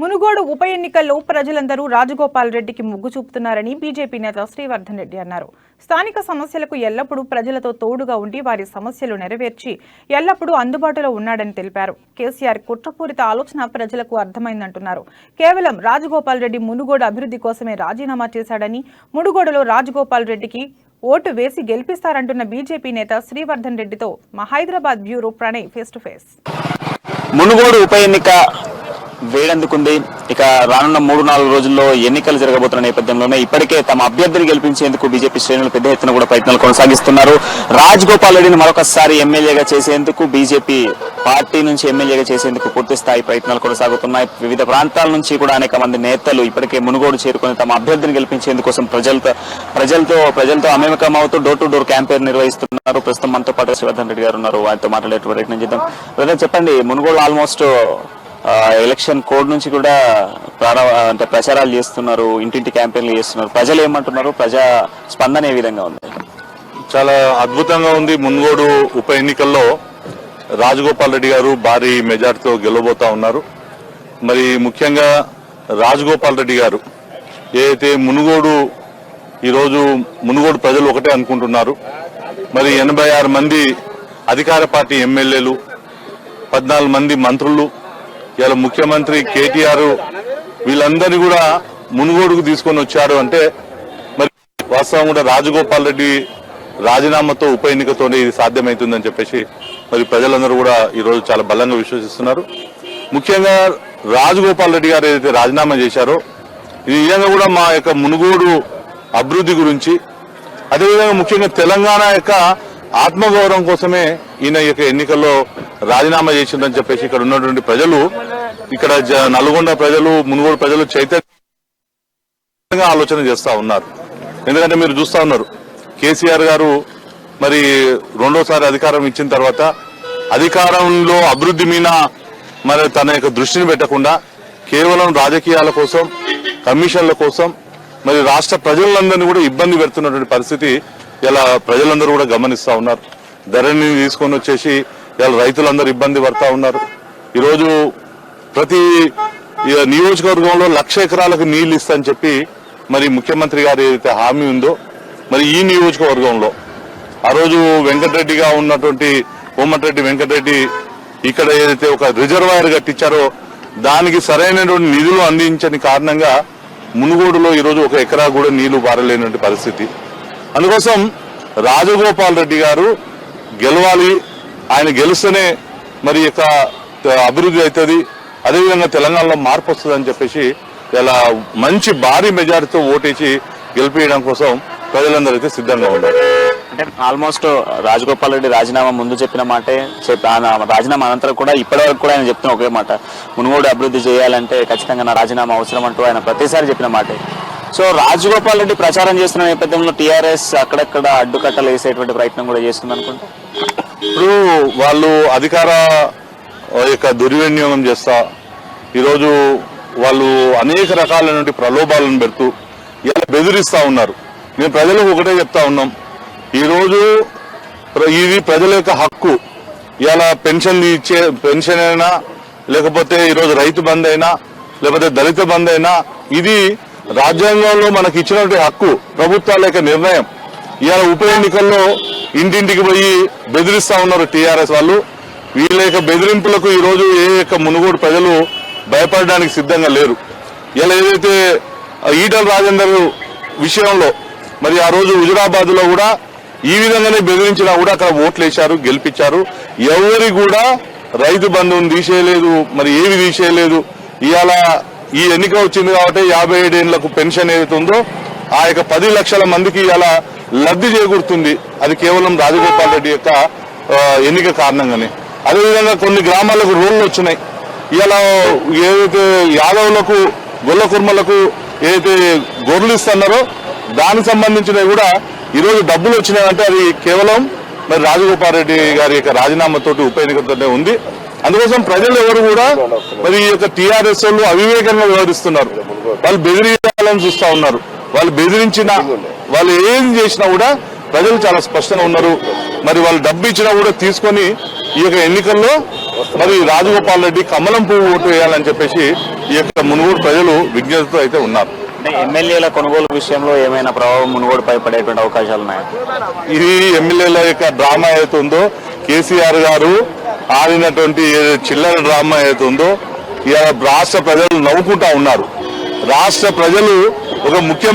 మునుగోడు ఉప ఎన్నికల్లో ప్రజలందరూ రాజగోపాల్ రెడ్డికి మొగ్గు చూపుతున్నారని బీజేపీ నేత శ్రీవర్ధన్ రెడ్డి అన్నారు. స్థానిక సమస్యలకు ఎల్లప్పుడూ ప్రజలతో తోడుగా ఉండి వారి సమస్యలు నెరవేర్చి ఎల్లప్పుడూ అందుబాటులో ఉన్నాడని తెలిపారు. కేసీఆర్ కుట్రపూరిత ఆలోచన ప్రజలకు అర్థమైందంటున్నారు. కేవలం రాజగోపాల్ రెడ్డి మునుగోడు అభివృద్ధి కోసమే రాజీనామా చేశాడని, మునుగోడులో రాజగోపాల్ రెడ్డికి ఓటు వేసి గెలిపిస్తారంటున్న బీజేపీ నేత శ్రీవర్ధన్ రెడ్డితో మా Hyderabad bureau Pranay face to face. Munugode ఉప ఎన్నిక వేడెందుకుంది. ఇక రానున్న 3-4 రోజుల్లో ఎన్నికలు జరగబోతున్న నేపథ్యంలోనే ఇప్పటికే తమ అభ్యర్థిని గెలిపించేందుకు బీజేపీ శ్రేణులు పెద్ద ఎత్తున కూడా ప్రయత్నాలు కొనసాగిస్తున్నారు. రాజగోపాల్ రెడ్డిని మరొకసారి ఎమ్మెల్యేగా చేసేందుకు, బీజేపీ పార్టీ నుంచి ఎమ్మెల్యేగా చేసేందుకు పూర్తి స్థాయి ప్రయత్నాలు కొనసాగుతున్నాయి. వివిధ ప్రాంతాల నుంచి కూడా అనేక మంది నేతలు ఇప్పటికే మునుగోడు చేరుకుని తమ అభ్యర్థిని గెలిపించేందుకోసం ప్రజలతో అమేకం అవుతూ డోర్ టు డోర్ క్యాంపెయిన్ నిర్వహిస్తున్నారు. ప్రస్తుతం మనతో పాటు శ్రీవర్ధన్ రెడ్డి గారు ఉన్నారు. వారితో మాట్లాడే ప్రయత్నం చేద్దాం. చెప్పండి, మునుగోడు ఆల్మోస్ట్ ఎలక్షన్ కోడ్ నుంచి కూడా ప్రచారాలు చేస్తున్నారు, ఇంటింటి క్యాంపెయిన్లు చేస్తున్నారు. ప్రజలు ఏమంటున్నారు? ప్రజా స్పందన ఏ విధంగా ఉంది? చాలా అద్భుతంగా ఉంది. మునుగోడు ఉప ఎన్నికల్లో రాజగోపాల్ రెడ్డి గారు భారీ మెజార్టీతో గెలవబోతా ఉన్నారు. మరి ముఖ్యంగా రాజగోపాల్ రెడ్డి గారు ఏదైతే ఈరోజు మునుగోడు ప్రజలు ఒకటే అనుకుంటున్నారు. మరి 86 మంది అధికార పార్టీ ఎమ్మెల్యేలు, 14 మంది మంత్రులు, ఇలా ముఖ్యమంత్రి కేటీఆర్ వీళ్ళందరినీ కూడా మునుగోడుకు తీసుకొని వచ్చారు అంటే మరి వాస్తవం కూడా రాజగోపాల్ రెడ్డి రాజీనామాతో ఉప ఎన్నికతోనే ఇది సాధ్యమవుతుందని చెప్పేసి మరి ప్రజలందరూ కూడా ఈరోజు చాలా బలంగా విశ్వసిస్తున్నారు. ముఖ్యంగా రాజగోపాల్ రెడ్డి గారు ఏదైతే రాజీనామా చేశారో ఈ విధంగా కూడా మా యొక్క మునుగోడు అభివృద్ధి గురించి, అదేవిధంగా ముఖ్యంగా తెలంగాణ యొక్క ఆత్మగౌరవం కోసమే ఈయన యొక్క ఎన్నికల్లో రాజీనామా చేసిందని చెప్పేసి ఇక్కడ ఉన్నటువంటి ప్రజలు, ఇక్కడ నల్గొండ ప్రజలు, మునుగోడు ప్రజలు చైతన్యంగా ఆలోచన చేస్తా ఉన్నారు. ఎందుకంటే మీరు చూస్తా ఉన్నారు, కేసీఆర్ గారు మరి రెండోసారి అధికారం ఇచ్చిన తర్వాత అధికారంలో అభివృద్ధి మీద మరి తన యొక్క దృష్టిని పెట్టకుండా కేవలం రాజకీయాల కోసం, కమిషన్ల కోసం మరి రాష్ట్ర ప్రజలందరినీ కూడా ఇబ్బంది పెడుతున్నటువంటి పరిస్థితి ఇలా ప్రజలందరూ కూడా గమనిస్తా ఉన్నారు. ధరణిని తీసుకొని వచ్చేసి ఇలా రైతులందరూ ఇబ్బంది పడతా ఉన్నారు. ఈరోజు ప్రతి నియోజకవర్గంలో 1,00,000 ఎకరాలకు నీళ్లు ఇస్తాని చెప్పి మరి ముఖ్యమంత్రి గారు ఏదైతే హామీ ఉందో, మరి ఈ నియోజకవర్గంలో ఆ రోజు వెంకటరెడ్డిగా ఉన్నటువంటి కోమటిరెడ్డి వెంకటరెడ్డి ఇక్కడ ఏదైతే ఒక రిజర్వాయర్ కట్టించారో దానికి సరైనటువంటి నిధులు అందించని కారణంగా మునుగోడులో ఈరోజు 1 ఎకరా కూడా నీళ్లు పారలేనటువంటి పరిస్థితి. అందుకోసం రాజగోపాల్ రెడ్డి గారు గెలవాలి. ఆయన గెలుస్తేనే మరి యొక్క అభివృద్ధి అవుతుంది, అదేవిధంగా తెలంగాణలో మార్పు వస్తుంది అని చెప్పేసి ఇలా మంచి భారీ మెజారిటీతో ఓటేసి గెలిపించడం కోసం ప్రజలందరూ అయితే సిద్ధంగా ఉన్నారు. అంటే ఆల్మోస్ట్ రాజగోపాల్ రెడ్డి రాజీనామా ముందు చెప్పిన మాటే, రాజీనామా అనంతరం కూడా ఇప్పటివరకు కూడా ఆయన చెప్తున్న ఒకే మాట, మునుగోడు అభివృద్ధి చేయాలంటే ఖచ్చితంగా నా రాజీనామా అవసరం అంటూ ఆయన ప్రతిసారి చెప్పిన మాటే. సో రాజగోపాల్ రెడ్డి ప్రచారం చేస్తున్న నేపథ్యంలో టీఆర్ఎస్ అక్కడక్కడ అడ్డుకట్టలు వేసేటువంటి ప్రయత్నం కూడా చేస్తుంది అనుకుంటా. ఇప్పుడు వాళ్ళు అధికార యొక్క దుర్వినియోగం చేస్తా ఈరోజు వాళ్ళు అనేక రకాలైన ప్రలోభాలను పెడుతూ ఇలా బెదిరిస్తా ఉన్నారు. మేము ప్రజలకు ఒకటే చెప్తా ఉన్నాం, ఈరోజు ఇది ప్రజల యొక్క హక్కు. ఇలా పెన్షన్ అయినా, లేకపోతే ఈరోజు రైతు బంద్ అయినా, లేకపోతే దళిత బంద్ అయినా, ఇది రాజ్యాంగంలో మనకి ఇచ్చినటువంటి హక్కు, ప్రభుత్వాల యొక్క నిర్ణయం. ఇవాళ ఉప ఎన్నికల్లో ఇంటింటికి పోయి బెదిరిస్తా ఉన్నారు టీఆర్ఎస్ వాళ్ళు. వీళ్ళ యొక్క బెదిరింపులకు ఈరోజు ఏ యొక్క మునుగోడు ప్రజలు భయపడడానికి సిద్ధంగా లేరు. ఇలా ఏదైతే ఈటల రాజేందర్ విషయంలో మరి ఆ రోజు హుజురాబాద్ లో కూడా ఈ విధంగానే బెదిరించినా కూడా అక్కడ ఓట్లు వేశారు, గెలిపించారు. ఎవరి కూడా రైతు బంధువుని తీసేయలేదు, మరి ఏవి తీసేయలేదు. ఇవాళ ఈ ఎన్నిక వచ్చింది కాబట్టి 57 ఏళ్లకు పెన్షన్ ఏదైతే ఉందో ఆ యొక్క 10 లక్షల మందికి ఇలా లబ్ధి చేకూరుతుంది. అది కేవలం రాజగోపాల్ రెడ్డి యొక్క ఎన్నిక కారణంగానే. అదేవిధంగా కొన్ని గ్రామాలకు రోడ్లు వచ్చినాయి. ఇలా ఏదైతే యాదవులకు, గొల్ల కుర్మలకు ఏదైతే గొర్రెలు ఇస్తున్నారో దానికి సంబంధించినవి కూడా ఈరోజు డబ్బులు వచ్చినాయంటే అది కేవలం మరి రాజగోపాల్ రెడ్డి గారి యొక్క రాజీనామాతోటి ఉప ఎన్నికతోనే ఉంది. అందుకోసం ప్రజలు ఎవరు కూడా మరి ఈ యొక్క టీఆర్ఎస్ వాళ్ళు అవివేకంగా వ్యవహరిస్తున్నారు. వాళ్ళు బెదిరించాలని చూస్తా ఉన్నారు. వాళ్ళు బెదిరించినా, వాళ్ళు ఏం చేసినా కూడా ప్రజలు చాలా స్పష్టంగా ఉన్నారు. మరి వాళ్ళు డబ్బు ఇచ్చినా కూడా తీసుకొని ఈ యొక్క ఎన్నికల్లో మరి రాజగోపాల్ రెడ్డి కమలం పువ్వు ఓటు వేయాలని చెప్పేసి ఈ యొక్క మునుగోడు ప్రజలు విజ్ఞతతో అయితే ఉన్నారు. అంటే ఎమ్మెల్యేల కొనుగోలు విషయంలో ఏమైనా ప్రభావం మునుగోడుపై పడేటువంటి అవకాశాలు ఉన్నాయా? ఇది ఎమ్మెల్యేల యొక్క డ్రామా ఏదైతే ఉందో, కేసీఆర్ గారు ఆడినటువంటి చిల్లర డ్రామా ఏదైతే ఉందో, ఇవాళ రాష్ట్ర ప్రజలు నవ్వుకుంటా ఉన్నారు. రాష్ట్ర ప్రజలు ఒక ముఖ్య